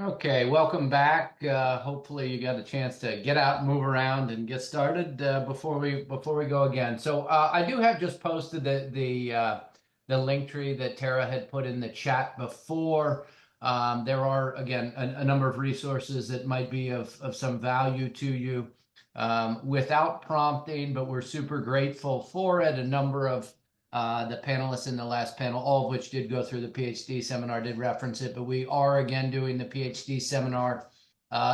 Okay, welcome back. Hopefully you got a chance to get out and move around and get started before we go again. So I do have just posted the link tree that Tara had put in the chat before. There are again a number of resources that might be of some value to you without prompting, but we're super grateful for it. A number of the panelists in the last panel, all of which did go through the PhD seminar, did reference it, but we are again doing the PhD seminar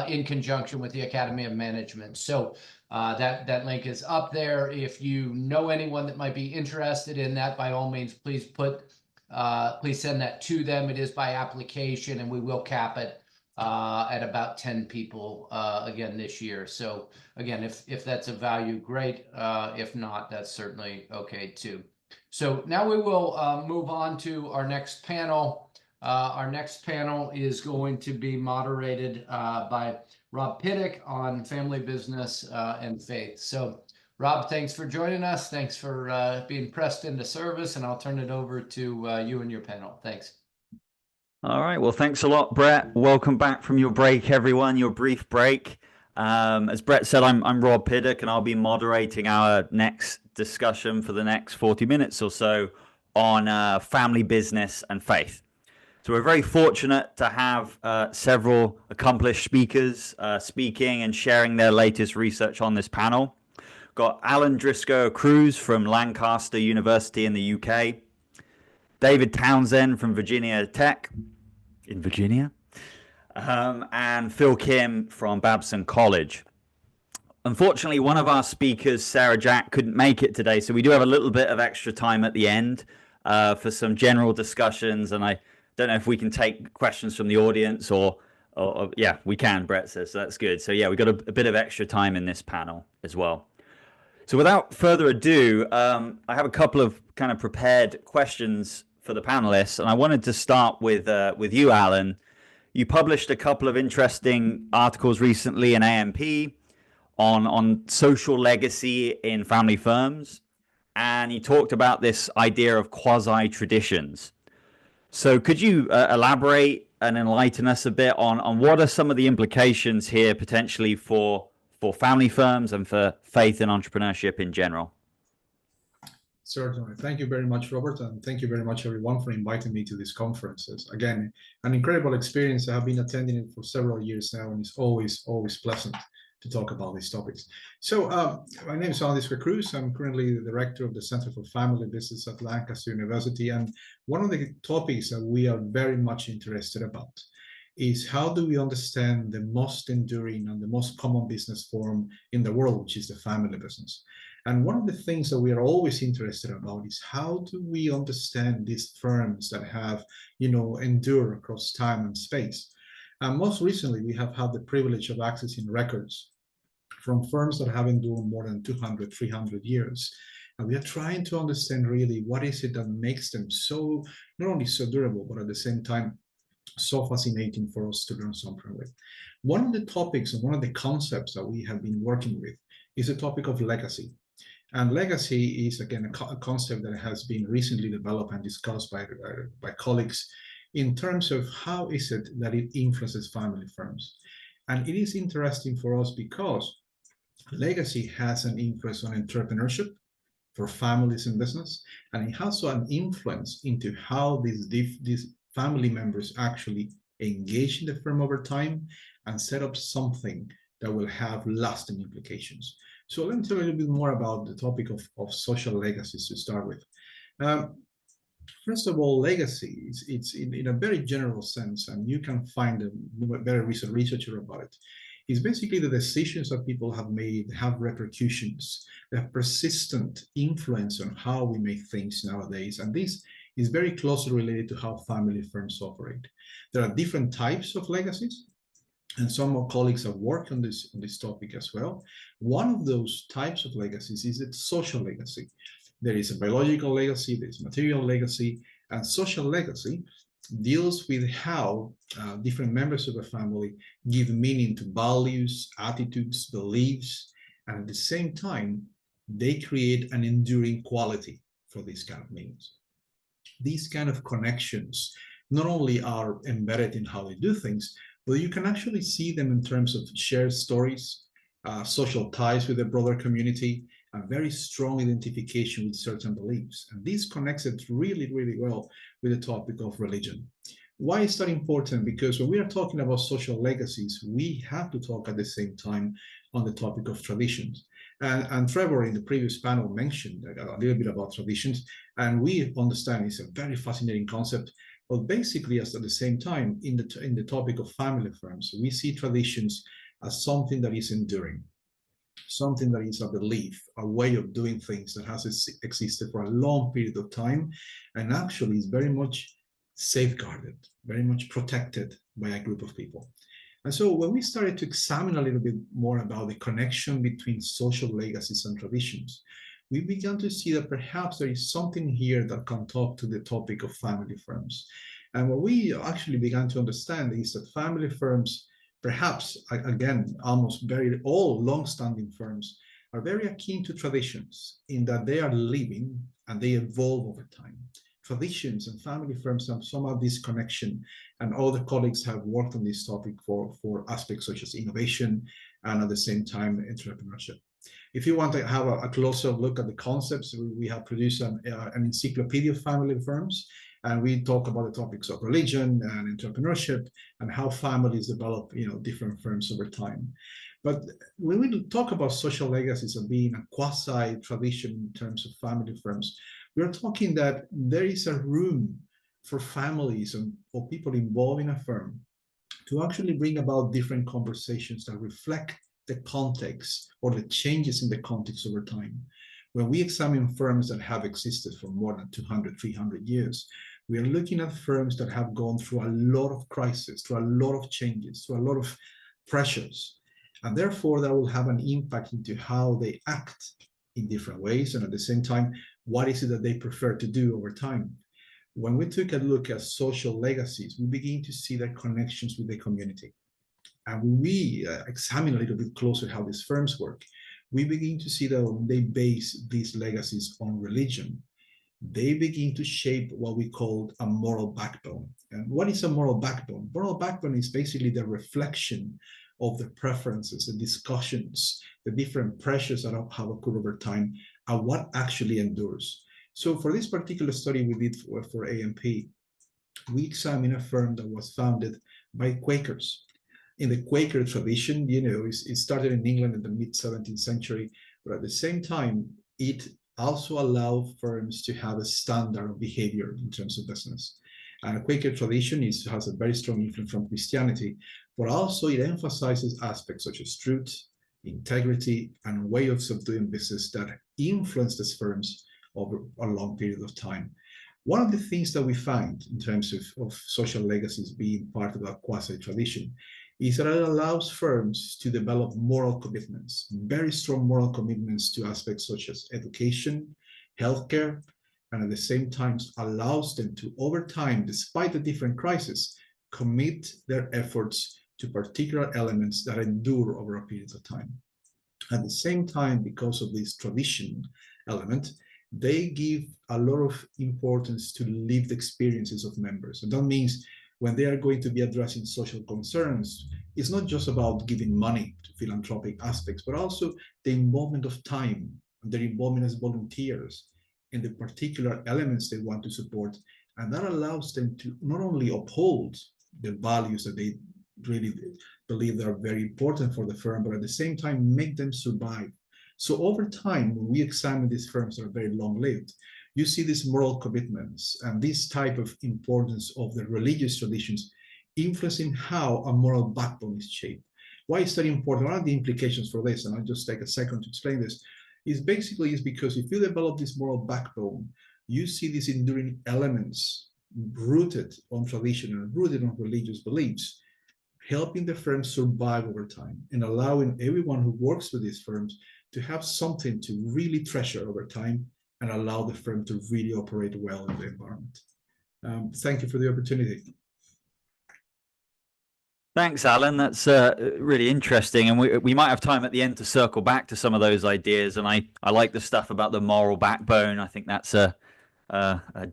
in conjunction with the Academy of Management. So that link is up there. If you know anyone that might be interested in that, by all means, please send that to them. It is by application, and we will cap it at about 10 people again this year. So again, if that's of value, great. If not, that's certainly okay too. So now we will move on to our next panel. Our next panel is going to be moderated by Rob Pidduck on family business and faith. So Rob, thanks for joining us. Thanks for being pressed into service, and I'll turn it over to you and your panel. Thanks. All right. Well, thanks a lot, Brett. Welcome back from your break, everyone, your brief break. As Brett said, I'm Rob Pidduck, and I'll be moderating our next discussion for the next 40 minutes or so on family business and faith. So we're very fortunate to have several accomplished speakers speaking and sharing their latest research on this panel. Got Allan Discua-Cruz from Lancaster University in the UK, David Townsend from Virginia Tech in Virginia, and Phil Kim from Babson College. Unfortunately, one of our speakers, Sarah Jack, couldn't make it today, so we do have a little bit of extra time at the end for some general discussions, and I don't know if we can take questions from the audience or yeah, we can, Brett says, so that's good. So yeah, we got a bit of extra time in this panel as well. So without further ado, I have a couple of kind of prepared questions for the panelists, and I wanted to start with you, Allan. You published a couple of interesting articles recently in AMP on social legacy in family firms, and you talked about this idea of quasi-traditions. So could you elaborate and enlighten us a bit on what are some of the implications here potentially for family firms and for faith and entrepreneurship in general? Certainly. Thank you very much, Robert, and thank you very much, everyone, for inviting me to these conferences. Again, an incredible experience. I have been attending it for several years now, and it's always pleasant to talk about these topics. So my name is Allan Discua-Cruz. I'm currently the director of the Center for Family Business at Lancaster University. And one of the topics that we are very much interested about is how do we understand the most enduring and the most common business form in the world, which is the family business. And one of the things that we are always interested about is how do we understand these firms that have, endured across time and space. And most recently, we have had the privilege of accessing records from firms that have endured more than 200, 300 years. And we are trying to understand really what is it that makes them so, not only so durable, but at the same time, so fascinating for us to learn something with. One of the topics and one of the concepts that we have been working with is the topic of legacy. And legacy is, again, a concept that has been recently developed and discussed by colleagues in terms of how is it that it influences family firms. And it is interesting for us because legacy has an influence on entrepreneurship for families in business, and it has also an influence into how these family members actually engage in the firm over time and set up something that will have lasting implications. So let me tell you a little bit more about the topic of social legacies to start with. First of all, legacy, it's in a very general sense, and you can find a very recent researcher about it. It's basically the decisions that people have made have repercussions, they have persistent influence on how we make things nowadays. And this is very closely related to how family firms operate. There are different types of legacies, and some of our colleagues have worked on this topic as well. One of those types of legacies is a social legacy. There is a biological legacy, there's material legacy, and social legacy deals with how different members of a family give meaning to values, attitudes, beliefs, and at the same time, they create an enduring quality for these kind of meanings. These kind of connections not only are embedded in how they do things, but you can actually see them in terms of shared stories, social ties with the broader community, a very strong identification with certain beliefs. And this connects it really, really well with the topic of religion. Why is that important? Because when we are talking about social legacies, we have to talk at the same time on the topic of traditions. And Trevor in the previous panel mentioned a little bit about traditions, and we understand it's a very fascinating concept. But basically, as at the same time, in the topic of family firms, we see traditions as something that is enduring, something that is a belief, a way of doing things that has existed for a long period of time, and actually is very much safeguarded, very much protected by a group of people. And so when we started to examine a little bit more about the connection between social legacies and traditions, we began to see that perhaps there is something here that can talk to the topic of family firms. And what we actually began to understand is that family firms, perhaps, again, almost very all long-standing firms, are very akin to traditions in that they are living and they evolve over time. Traditions and family firms have some of this connection, and all the colleagues have worked on this topic for aspects such as innovation and at the same time entrepreneurship. If you want to have a closer look at the concepts, we have produced an encyclopedia of family firms, and we talk about the topics of religion and entrepreneurship and how families develop, different firms over time. But when we talk about social legacies and being a quasi-tradition in terms of family firms, we're talking that there is a room for families or people involved in a firm to actually bring about different conversations that reflect the context or the changes in the context over time. When we examine firms that have existed for more than 200, 300 years, we are looking at firms that have gone through a lot of crises, through a lot of changes, through a lot of pressures. And therefore, that will have an impact into how they act in different ways. And at the same time, what is it that they prefer to do over time? When we took a look at social legacies, we begin to see their connections with the community. And when we examine a little bit closer how these firms work, we begin to see that when they base these legacies on religion, they begin to shape what we call a moral backbone. And what is a moral backbone? Moral backbone is basically the reflection of the preferences, the discussions, the different pressures that have occurred over time, and what actually endures. So for this particular study we did for AMP, we examined a firm that was founded by Quakers. In the Quaker tradition, it started in England in the mid-17th century, but at the same time, it also allowed firms to have a standard of behavior in terms of business. And a Quaker tradition has a very strong influence from Christianity, but also it emphasizes aspects such as truth, integrity, and ways of doing business that influence these firms over a long period of time. One of the things that we find in terms of social legacies being part of that quasi-tradition is that it allows firms to develop moral commitments, very strong moral commitments to aspects such as education, healthcare, and at the same time allows them to, over time, despite the different crises, commit their efforts to particular elements that endure over a period of time. At the same time, because of this tradition element, they give a lot of importance to lived experiences of members. And that means when they are going to be addressing social concerns, it's not just about giving money to philanthropic aspects, but also the involvement of time, their involvement as volunteers in the particular elements they want to support. And that allows them to not only uphold the values that they really believe that are very important for the firm, but at the same time make them survive. So over time, when we examine these firms that are very long-lived, you see these moral commitments and this type of importance of the religious traditions influencing how a moral backbone is shaped. Why is that important? One of the implications for this, and I'll just take a second to explain this, is because if you develop this moral backbone, you see these enduring elements rooted on tradition and rooted on religious beliefs, helping the firm survive over time and allowing everyone who works with these firms to have something to really treasure over time and allow the firm to really operate well in the environment. Thank you for the opportunity. Thanks, Allan. That's really interesting. And we might have time at the end to circle back to some of those ideas. And I like the stuff about the moral backbone. I think that's a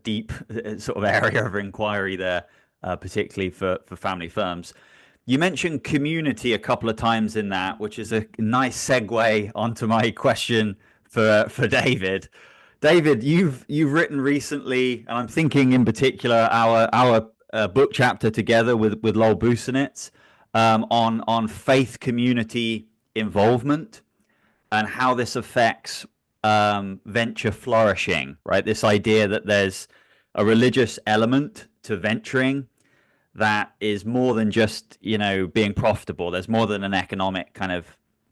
deep sort of area of inquiry there, particularly for family firms. You mentioned community a couple of times in that, which is a nice segue onto my question for David. David, you've written recently, and I'm thinking in particular our book chapter together with Lowell Busenitz on faith community involvement and how this affects venture flourishing, right? This idea that there's a religious element to venturing that is more than just, being profitable. There's more than an economic kind of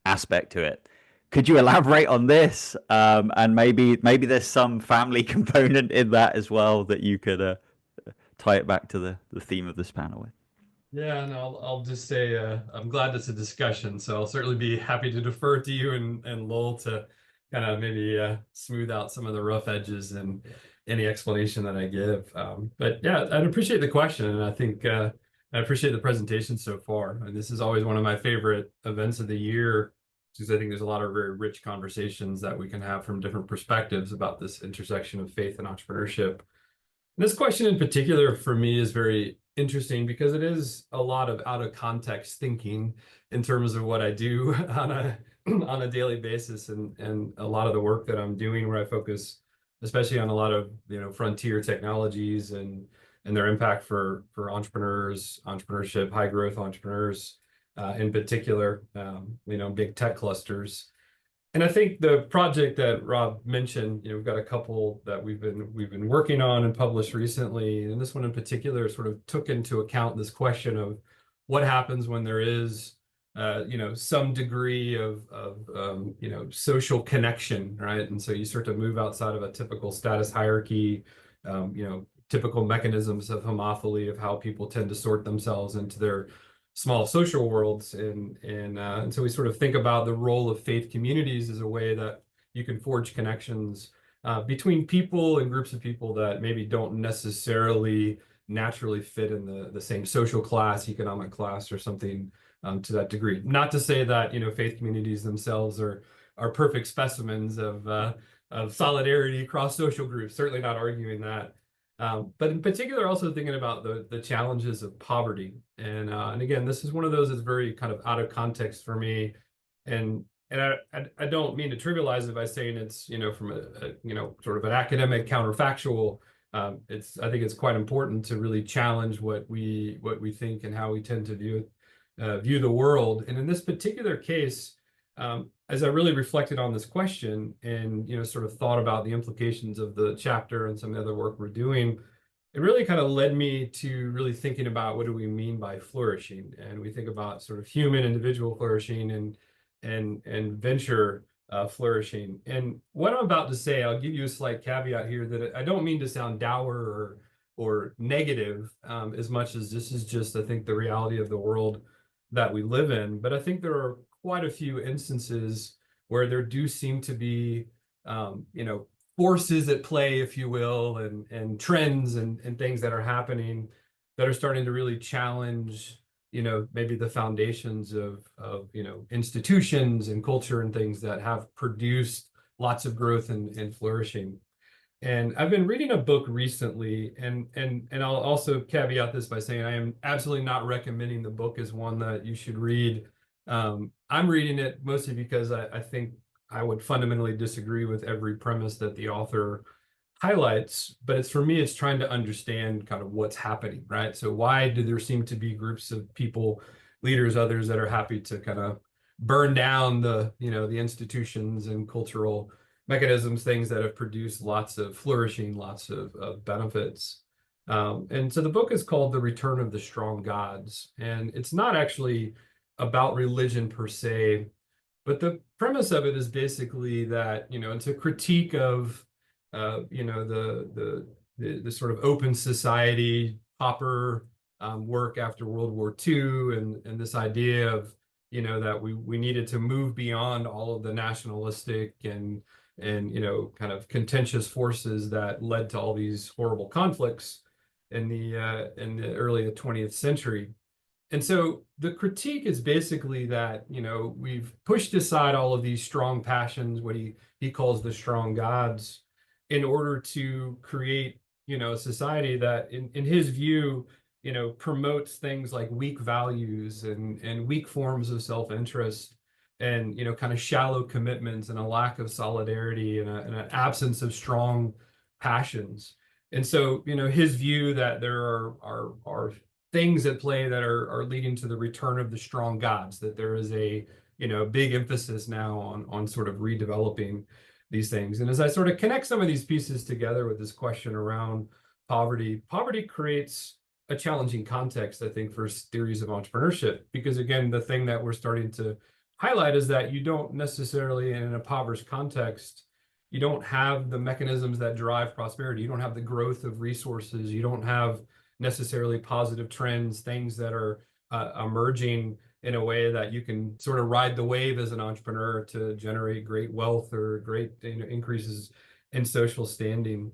aspect to it. Could you elaborate on this? And maybe there's some family component in that as well that you could tie it back to the theme of this panel with. Yeah, and I'll just say I'm glad it's a discussion, so I'll certainly be happy to defer to you and Lowell to kind of maybe smooth out some of the rough edges and any explanation that I give. But yeah, I'd appreciate the question, and I think I appreciate the presentation so far. And this is always one of my favorite events of the year, because I think there's a lot of very rich conversations that we can have from different perspectives about this intersection of faith and entrepreneurship. This question in particular for me is very interesting because it is a lot of out of context thinking in terms of what I do on a daily basis, and a lot of the work that I'm doing where I focus especially on a lot of frontier technologies and their impact for entrepreneurs, entrepreneurship, high growth entrepreneurs in particular, big tech clusters. And I think the project that Rob mentioned, we've got a couple that we've been working on and published recently, and this one in particular sort of took into account this question of what happens when there is, some degree of social connection, right? And so you start to move outside of a typical status hierarchy, typical mechanisms of homophily of how people tend to sort themselves into their small social worlds, and so we sort of think about the role of faith communities as a way that you can forge connections between people and groups of people that maybe don't necessarily naturally fit in the same social class, economic class, or something to that degree. Not to say that faith communities themselves are perfect specimens of solidarity across social groups. Certainly not arguing that. But in particular, also thinking about the challenges of poverty, and again, this is one of those that's very kind of out of context for me, and I don't mean to trivialize it by saying it's from a sort of an academic counterfactual. I think it's quite important to really challenge what we think and how we tend to view the world, and in this particular case. As I really reflected on this question and sort of thought about the implications of the chapter and some of the other work we're doing, it really kind of led me to really thinking about what do we mean by flourishing, and we think about sort of human individual flourishing and venture flourishing. And what I'm about to say, I'll give you a slight caveat here that I don't mean to sound dour or negative as much as this is just, I think, the reality of the world that we live in. But I think there are quite a few instances where there do seem to be, forces at play, if you will, and trends and things that are happening that are starting to really challenge, maybe the foundations of institutions and culture and things that have produced lots of growth and flourishing. And I've been reading a book recently, and I'll also caveat this by saying I am absolutely not recommending the book as one that you should read. I'm reading it mostly because I think I would fundamentally disagree with every premise that the author highlights, but for me, it's trying to understand kind of what's happening, right? So why do there seem to be groups of people, leaders, others that are happy to kind of burn down the institutions and cultural mechanisms, things that have produced lots of flourishing, lots of benefits. And so the book is called The Return of the Strong Gods, and it's not actually about religion per se, but the premise of it is basically that it's a critique of the sort of open society Popper work after World War II, and this idea of that we needed to move beyond all of the nationalistic and kind of contentious forces that led to all these horrible conflicts in the early 20th century. And so the critique is basically that, we've pushed aside all of these strong passions, what he calls the strong gods, in order to create, a society that in his view promotes things like weak values and weak forms of self-interest, and kind of shallow commitments and a lack of solidarity and an absence of strong passions. And so his view that there are things at play that are leading to the return of the strong gods, that there is a big emphasis now on sort of redeveloping these things. And as I sort of connect some of these pieces together with this question around poverty creates a challenging context, I think, for theories of entrepreneurship, because again, the thing that we're starting to highlight is that you don't necessarily, in an impoverished context, you don't have the mechanisms that drive prosperity. You don't have the growth of resources. You don't have necessarily positive trends, things that are emerging in a way that you can sort of ride the wave as an entrepreneur to generate great wealth or great increases in social standing.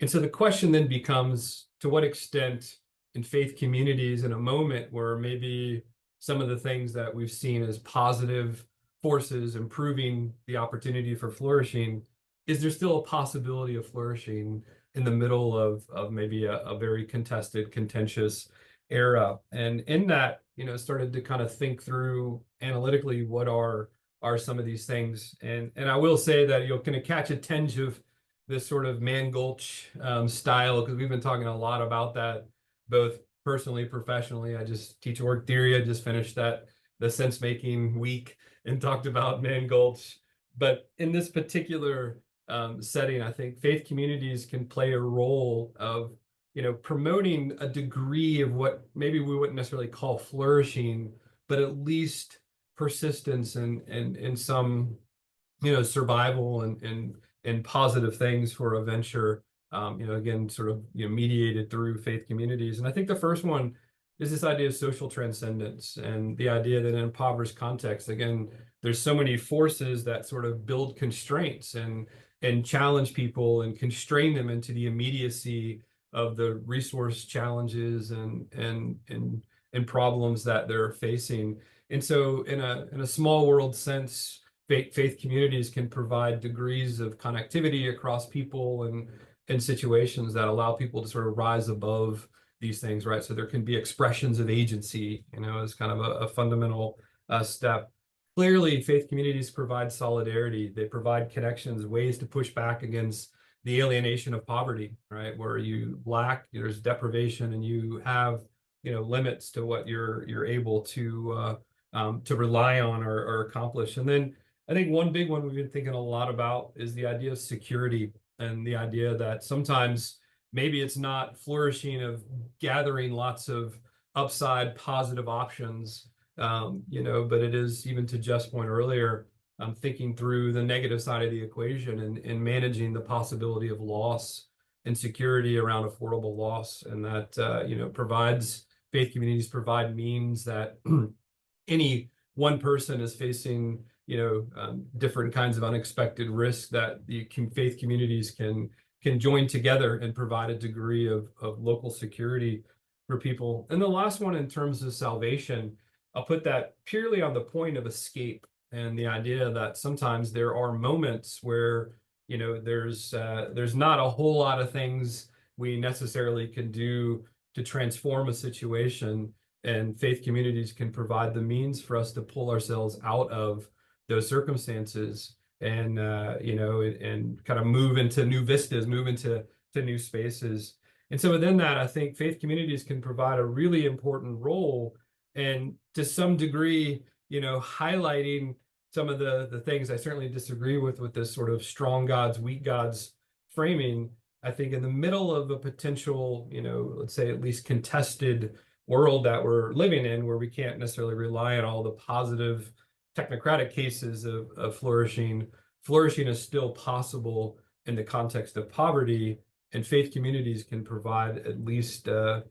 And so the question then becomes, to what extent in faith communities, in a moment where maybe some of the things that we've seen as positive forces improving the opportunity for flourishing, is there still a possibility of flourishing in the middle of maybe a very contested, contentious era? And in that, started to kind of think through analytically what are some of these things. And I will say that you'll kind of catch a tinge of this sort of Man Gulch style, because we've been talking a lot about that, both personally, professionally. I just teach org theory. I just finished the sense making week and talked about Man Gulch. But in this particular setting, I think faith communities can play a role of promoting a degree of what maybe we wouldn't necessarily call flourishing, but at least persistence and some survival and positive things for a venture, again, sort of mediated through faith communities. And I think the first one is this idea of social transcendence, and the idea that in an impoverished context, again, there's so many forces that sort of build constraints and challenge people and constrain them into the immediacy of the resource challenges and problems that they're facing. And so in a small world sense, faith communities can provide degrees of connectivity across people and situations that allow people to sort of rise above these things, right? So there can be expressions of agency, as kind of a fundamental step. Clearly, faith communities provide solidarity. They provide connections, ways to push back against the alienation of poverty, right? Where you lack, there's deprivation, and you have, limits to what you're able to rely on or accomplish. And then I think one big one we've been thinking a lot about is the idea of security, and the idea that sometimes maybe it's not flourishing of gathering lots of upside positive options, but it is, even to Jeff's point earlier, thinking through the negative side of the equation and managing the possibility of loss and security around affordable loss. And that, provides, faith communities provide means that any one person is facing, different kinds of unexpected risks, that the faith communities can join together and provide a degree of local security for people. And the last one, in terms of salvation, I'll put that purely on the point of escape, and the idea that sometimes there are moments where there's not a whole lot of things we necessarily can do to transform a situation, and faith communities can provide the means for us to pull ourselves out of those circumstances and and kind of move into new vistas, move into new spaces. And so within that, I think faith communities can provide a really important role, and to some degree, highlighting some of the things I certainly disagree with this sort of strong gods, weak gods framing. I think in the middle of a potential, let's say at least contested world that we're living in, where we can't necessarily rely on all the positive technocratic cases of flourishing is still possible in the context of poverty, and faith communities can provide at least a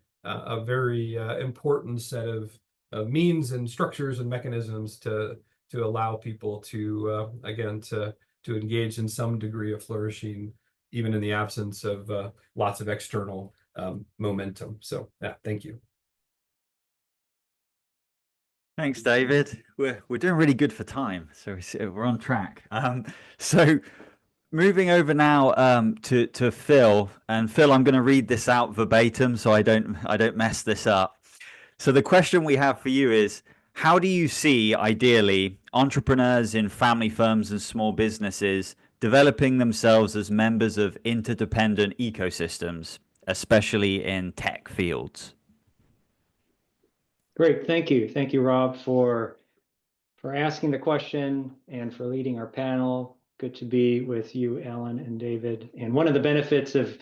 very important set of means and structures and mechanisms to allow people to again to engage in some degree of flourishing, even in the absence of lots of external momentum. So yeah, thank you. Thanks, David. We're doing really good for time, so we're on track. So moving over now to Phil. And Phil, I'm going to read this out verbatim so I don't mess this up. So the question we have for you is, how do you see, ideally, entrepreneurs in family firms and small businesses developing themselves as members of interdependent ecosystems, especially in tech fields? Great, thank you. Thank you, Rob, for asking the question and for leading our panel. Good to be with you, Allan and David. And one of the benefits of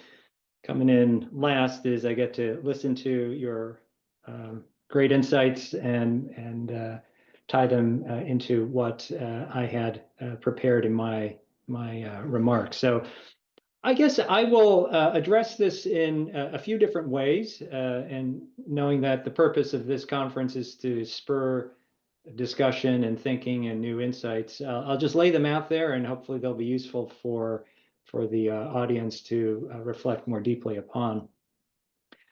coming in last is I get to listen to your great insights and tie them into what I had prepared in my remarks. So I guess I will address this in a few different ways, and knowing that the purpose of this conference is to spur discussion and thinking and new insights. I'll just lay them out there, and hopefully they'll be useful for the audience to reflect more deeply upon.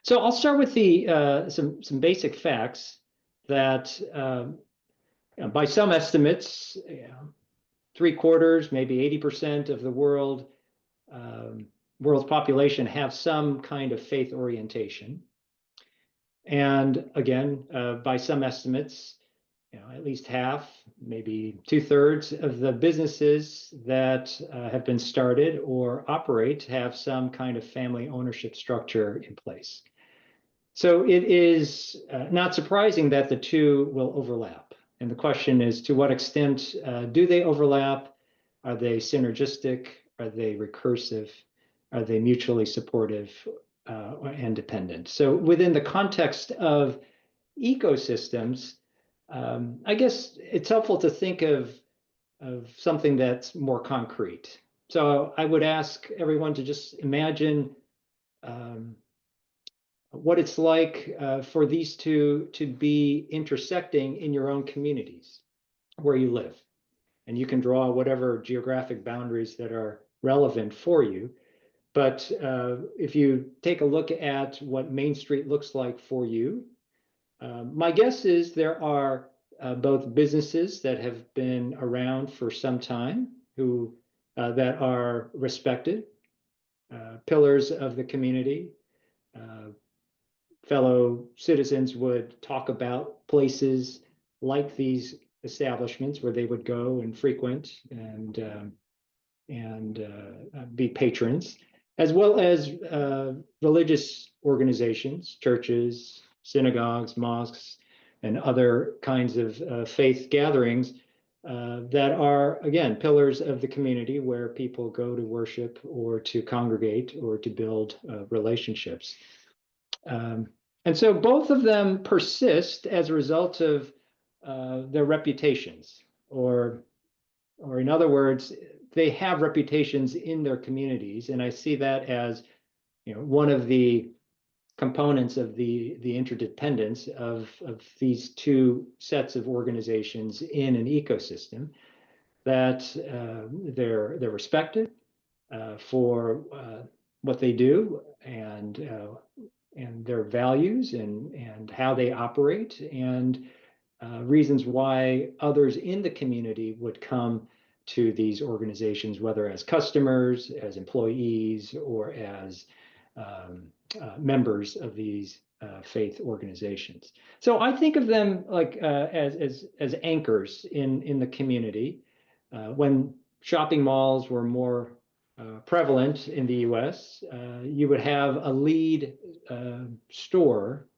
So I'll start with the some basic facts that by some estimates, 3/4, maybe 80% of the world's population have some kind of faith orientation. And again, by some estimates, at least half, maybe 2/3 of the businesses that have been started or operate have some kind of family ownership structure in place. So it is not surprising that the two will overlap. And the question is, to what extent do they overlap? Are they synergistic? Are they recursive? Are they mutually supportive and dependent? So within the context of ecosystems, I guess it's helpful to think of something that's more concrete. So I would ask everyone to just imagine what it's like for these two to be intersecting in your own communities where you live. And you can draw whatever geographic boundaries that are relevant for you. But if you take a look at what Main Street looks like for you, my guess is there are both businesses that have been around for some time who that are respected, pillars of the community. Fellow citizens would talk about places like these establishments where they would go and frequent and be patrons, as well as religious organizations, churches, synagogues, mosques, and other kinds of faith gatherings that are, again, pillars of the community where people go to worship or to congregate or to build relationships. And so both of them persist as a result of their reputations, or in other words, they have reputations in their communities. And I see that as one of the components of the interdependence of these two sets of organizations in an ecosystem, that they're respected for what they do and their values and how they operate, and reasons why others in the community would come to these organizations, whether as customers, as employees, or as members of these faith organizations. So I think of them like as anchors in the community. When shopping malls were more prevalent in the US, you would have a lead store,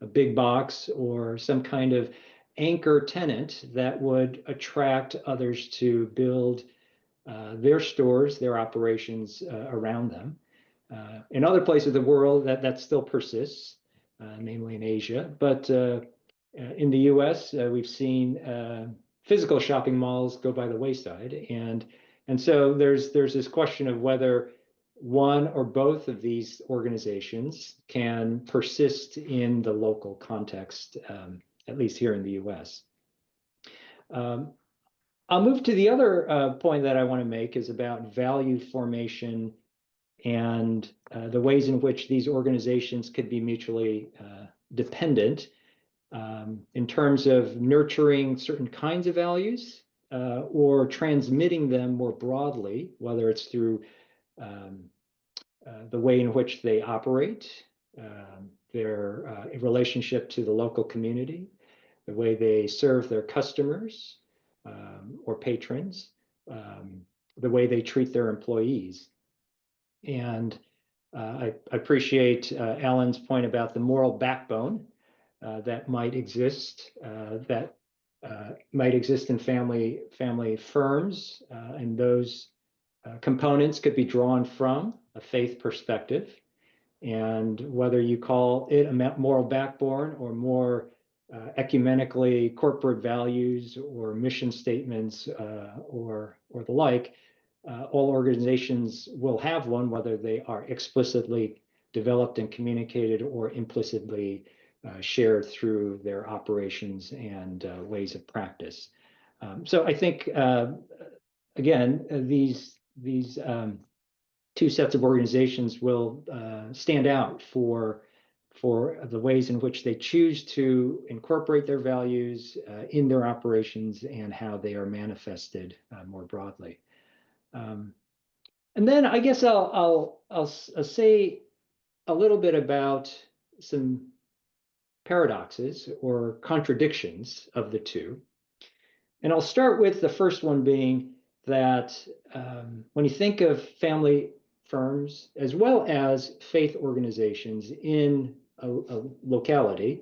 a big box, or some kind of anchor tenant that would attract others to build their stores, their operations around them. In other places of the world, that still persists, namely in Asia. But in the US, we've seen physical shopping malls go by the wayside. And so there's this question of whether one or both of these organizations can persist in the local context, at least here in the US. I'll move to the other point that I want to make is about value formation and the ways in which these organizations could be mutually dependent in terms of nurturing certain kinds of values or transmitting them more broadly, whether it's through the way in which they operate, their relationship to the local community, the way they serve their customers or patrons, the way they treat their employees. And I appreciate Allan's point about the moral backbone that might exist, in family firms, and those components could be drawn from a faith perspective. And whether you call it a moral backbone or more ecumenically corporate values or mission statements or the like, all organizations will have one, whether they are explicitly developed and communicated or implicitly shared through their operations and ways of practice. So I think, again, these two sets of organizations will stand out for the ways in which they choose to incorporate their values in their operations and how they are manifested more broadly. And then I guess I'll say a little bit about some paradoxes or contradictions of the two. And I'll start with the first one being that when you think of family firms as well as faith organizations in a locality,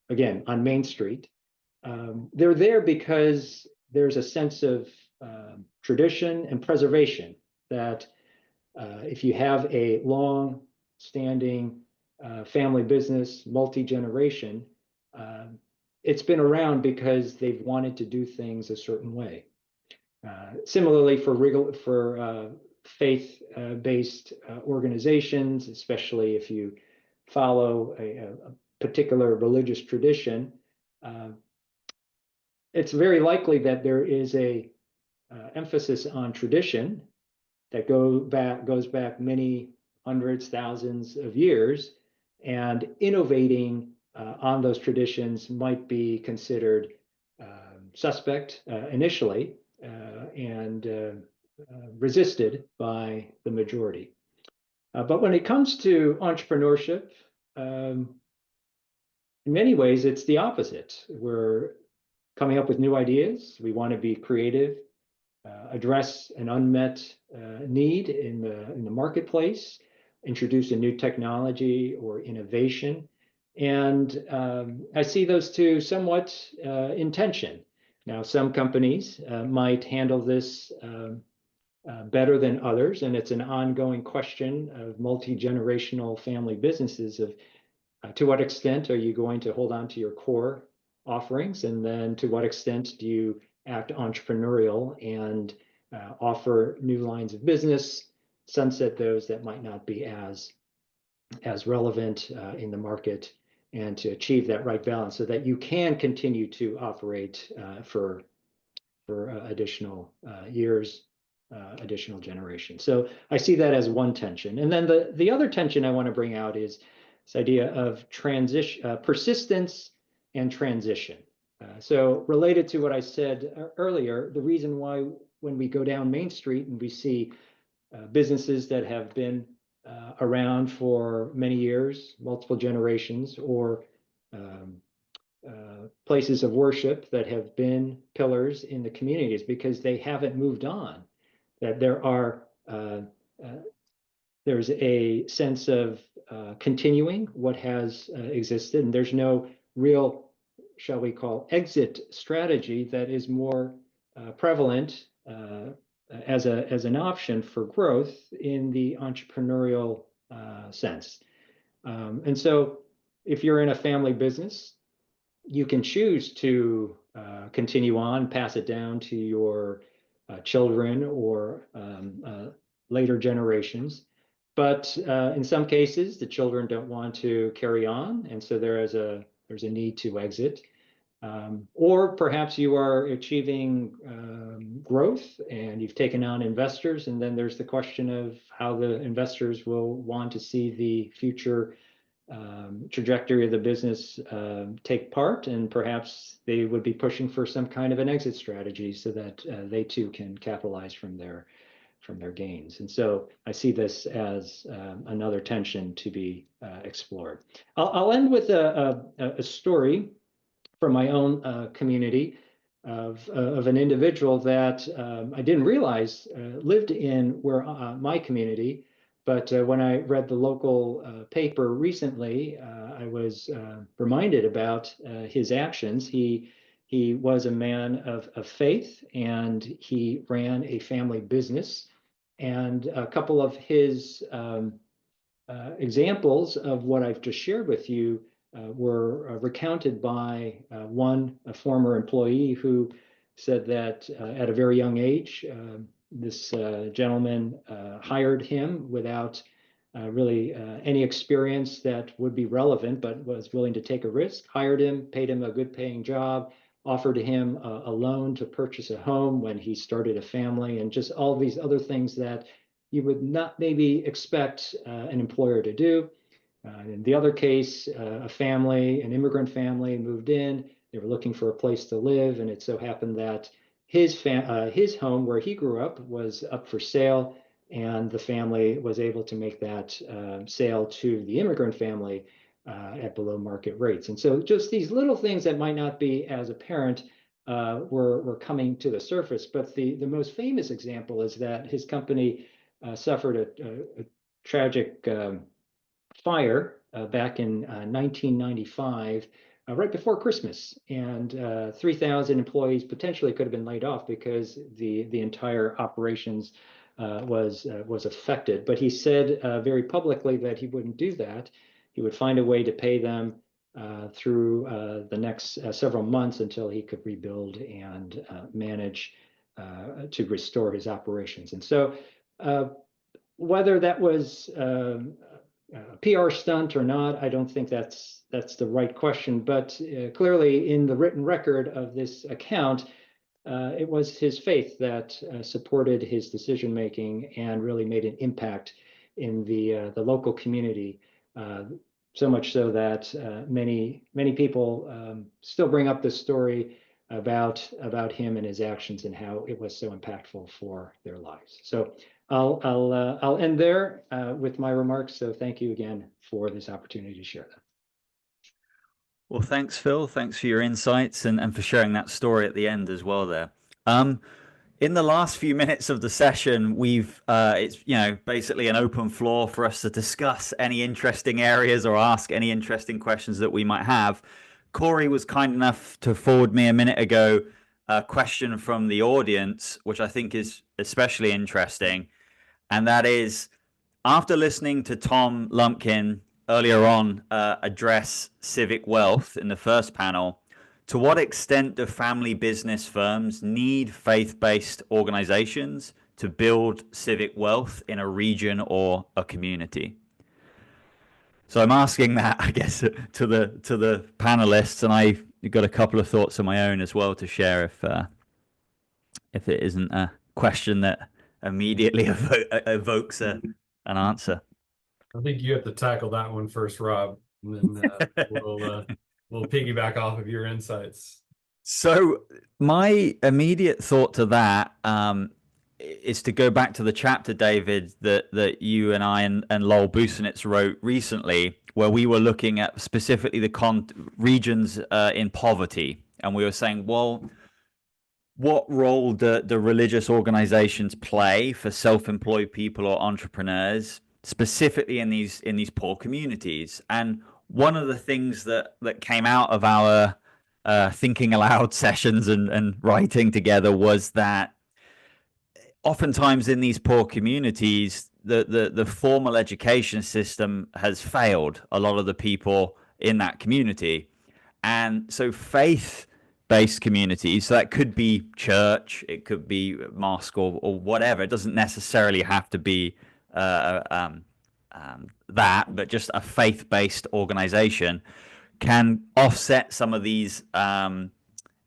again, on Main Street, they're there because there's a sense of tradition and preservation that if you have a long-standing family business, multi-generation, it's been around because they've wanted to do things a certain way. Similarly, for faith-based organizations, especially if you follow a particular religious tradition, it's very likely that there is a emphasis on tradition that goes back many hundreds, thousands of years, and innovating on those traditions might be considered suspect initially and resisted by the majority. But when it comes to entrepreneurship, in many ways, it's the opposite. We're coming up with new ideas. We want to be creative, address an unmet need in the marketplace, introduce a new technology or innovation. And I see those two somewhat in tension. Now, some companies might handle this better than others, and it's an ongoing question of multi-generational family businesses of to what extent are you going to hold on to your core offerings, and then to what extent do you act entrepreneurial and offer new lines of business, sunset those that might not be as relevant in the market, and to achieve that right balance so that you can continue to operate for additional years, additional generations. So I see that as one tension. And then the other tension I want to bring out is this idea of transition, persistence and transition. So related to what I said earlier, the reason why when we go down Main Street and we see businesses that have been around for many years, multiple generations, or places of worship that have been pillars in the communities because they haven't moved on, that there's a sense of continuing what has existed, and there's no real, shall we call, exit strategy that is more prevalent as an option for growth in the entrepreneurial sense. And so if you're in a family business, you can choose to continue on, pass it down to your children or later generations. But in some cases, the children don't want to carry on, and so there's a need to exit. Or perhaps you are achieving growth and you've taken on investors, and then there's the question of how the investors will want to see the future trajectory of the business take part, and perhaps they would be pushing for some kind of an exit strategy so that they too can capitalize from their gains. And so I see this as another tension to be explored. I'll end with a story from my own community of an individual that I didn't realize lived in where my community. But when I read the local paper recently, I was reminded about his actions. He was a man of faith, and he ran a family business. And a couple of his examples of what I've just shared with you were recounted by a former employee who said that at a very young age, this gentleman hired him without really any experience that would be relevant, but was willing to take a risk, hired him, paid him a good paying job, offered him a loan to purchase a home when he started a family, and just all these other things that you would not maybe expect an employer to do. In the other case, an immigrant family moved in. They were looking for a place to live, and it so happened that his home where he grew up was up for sale, and the family was able to make that sale to the immigrant family at below market rates. And so just these little things that might not be as apparent were coming to the surface. But the most famous example is that his company suffered a tragic fire back in 1995, right before Christmas, and 3,000 employees potentially could have been laid off because the entire operations was affected. But he said very publicly that he wouldn't do that. He would find a way to pay them through the next several months until he could rebuild and manage to restore his operations. And so whether that was a PR stunt or not, I don't think that's the right question. But clearly, in the written record of this account, it was his faith that supported his decision making and really made an impact in the local community. So much so that many people still bring up this story about him and his actions and how it was so impactful for their lives. So I'll end there with my remarks. So thank you again for this opportunity to share them. Well, thanks, Phil. Thanks for your insights and for sharing that story at the end as well there. In the last few minutes of the session, it's basically an open floor for us to discuss any interesting areas or ask any interesting questions that we might have. Corey was kind enough to forward me a minute ago a question from the audience, which I think is especially interesting. And that is, after listening to Tom Lumpkin earlier on address civic wealth in the first panel, to what extent do family business firms need faith-based organizations to build civic wealth in a region or a community? So I'm asking that, I guess, to the panelists, and I've got a couple of thoughts of my own as well to share if it isn't a question that immediately evokes an answer. I think you have to tackle that one first, Rob, and then we'll piggyback off of your insights. So my immediate thought to that is to go back to the chapter, David, that you and I and Lowell Busenitz wrote recently, where we were looking at specifically the regions in poverty. And we were saying, well, what role do religious organizations play for self-employed people or entrepreneurs, specifically in these poor communities? And one of the things that came out of our thinking aloud sessions and writing together was that oftentimes in these poor communities, the formal education system has failed a lot of the people in that community. And so faith-based communities, so that could be church, it could be mosque or whatever. It doesn't necessarily have to be that, but just a faith-based organization can offset some of these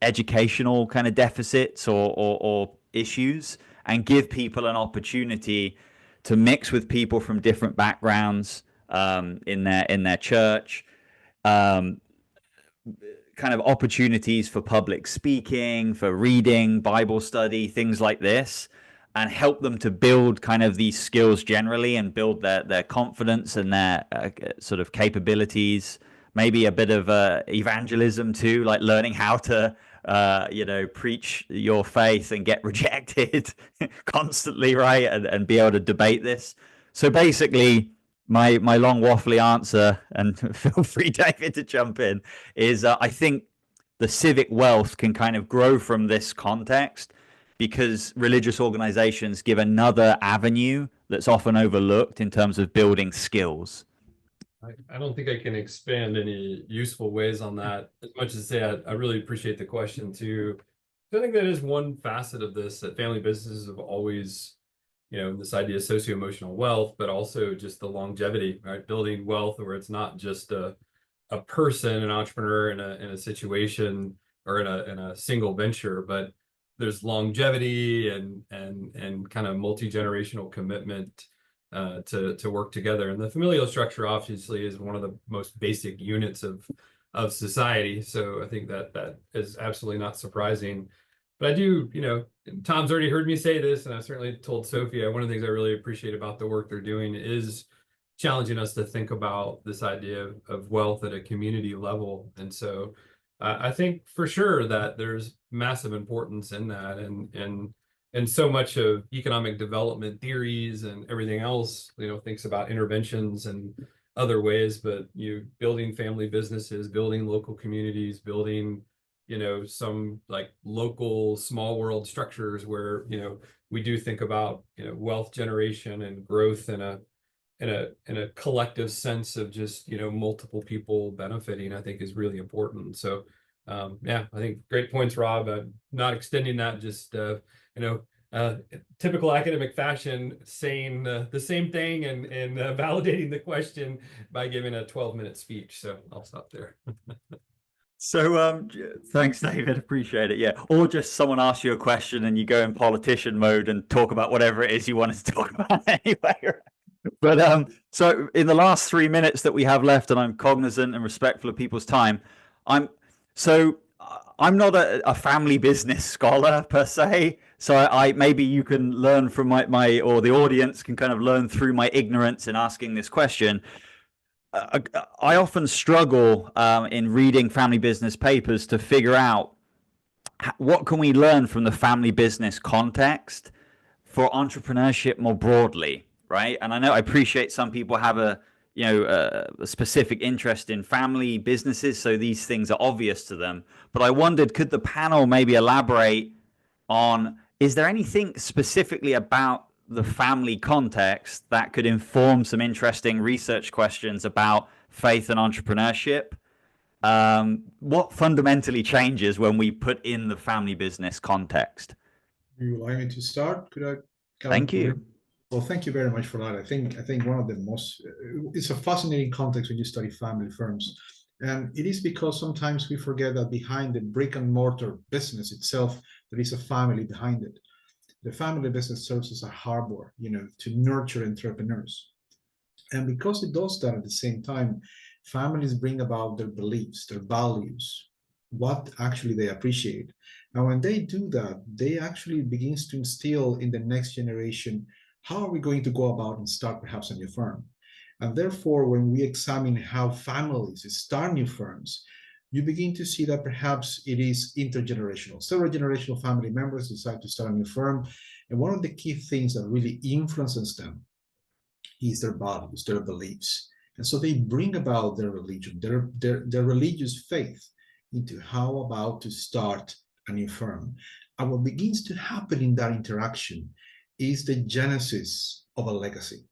educational kind of deficits or issues and give people an opportunity to mix with people from different backgrounds, in their church, kind of opportunities for public speaking, for reading, Bible study, things like this, and help them to build kind of these skills generally and build their confidence and their sort of capabilities. Maybe a bit of evangelism too, like learning how to preach your faith and get rejected constantly, right? And be able to debate this. So basically, my long waffly answer, and feel free, David, to jump in, is I think the civic wealth can kind of grow from this context because religious organizations give another avenue that's often overlooked in terms of building skills. I don't think I can expand any useful ways on that as much as say I really appreciate the question too. I think that is one facet of this, that family businesses have always, this idea of socio-emotional wealth, but also just the longevity, right? Building wealth where it's not just a person, an entrepreneur in a situation or in a single venture, but there's longevity and kind of multi-generational commitment to work together. And the familial structure obviously is one of the most basic units of society. So I think that is absolutely not surprising. But I do, Tom's already heard me say this, and I've certainly told Sophia, one of the things I really appreciate about the work they're doing is challenging us to think about this idea of wealth at a community level. And so I think for sure that there's massive importance in that, and so much of economic development theories and everything else, thinks about interventions and other ways, but building family businesses, building local communities, building, some like local small world structures where, we do think about, wealth generation and growth in a collective sense of just, multiple people benefiting, I think is really important. So yeah, I think great points, Rob. Not extending that, just typical academic fashion, saying the same thing and validating the question by giving a 12-minute speech. So I'll stop there. So thanks, David. Appreciate it. Yeah. Or just someone asks you a question and you go in politician mode and talk about whatever it is you wanted to talk about anyway. But so in the last 3 minutes that we have left, and I'm cognizant and respectful of people's time, I'm not a family business scholar per se. So I maybe you can learn from my or the audience can kind of learn through my ignorance in asking this question. I often struggle in reading family business papers to figure out what can we learn from the family business context for entrepreneurship more broadly, right? And I appreciate some people have a specific interest in family businesses, so these things are obvious to them. But I wondered, could the panel maybe elaborate on, is there anything specifically about the family context that could inform some interesting research questions about faith and entrepreneurship? What fundamentally changes when we put in the family business context? You allow me to start? Could I? Thank you. Well, thank you very much for that. I think one of the most, it's a fascinating context when you study family firms. And it is because sometimes we forget that behind the brick and mortar business itself, there is a family behind it. The family business serves as a harbor, to nurture entrepreneurs. And because it does that at the same time, families bring about their beliefs, their values, what actually they appreciate. And when they do that, they actually begins to instill in the next generation, how are we going to go about and start perhaps a new firm? And therefore, when we examine how families start new firms, you begin to see that perhaps it is intergenerational. Several generational family members decide to start a new firm. And one of the key things that really influences them is their values, their beliefs. And so they bring about their religion, their religious faith into how about to start a new firm. And what begins to happen in that interaction is the genesis of a legacy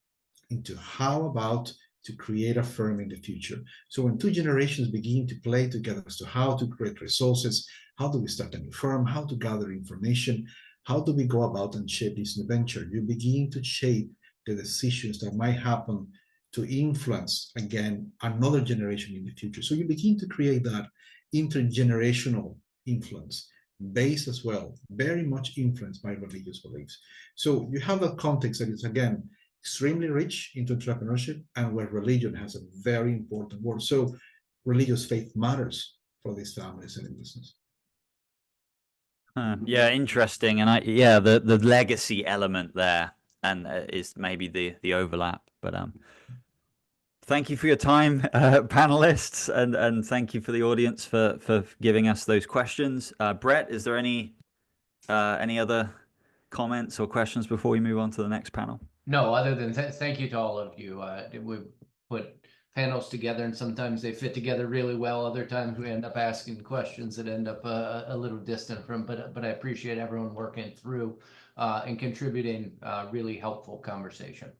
into how about to create a firm in the future. So when two generations begin to play together as to how to create resources, how do we start a new firm, how to gather information, how do we go about and shape this new venture, you begin to shape the decisions that might happen to influence, again, another generation in the future. So you begin to create that intergenerational influence based as well, very much influenced by religious beliefs. So you have that context that is, again, extremely rich into entrepreneurship and where religion has a very important role. So religious faith matters for these families and in business. Yeah, interesting. And the legacy element there and is maybe the overlap. But thank you for your time, panelists, and thank you for the audience for giving us those questions. Brett, is there any other comments or questions before we move on to the next panel? No, other than thank you to all of you. We put panels together, and sometimes they fit together really well. Other times we end up asking questions that end up a little distant from. But I appreciate everyone working through and contributing really helpful conversation.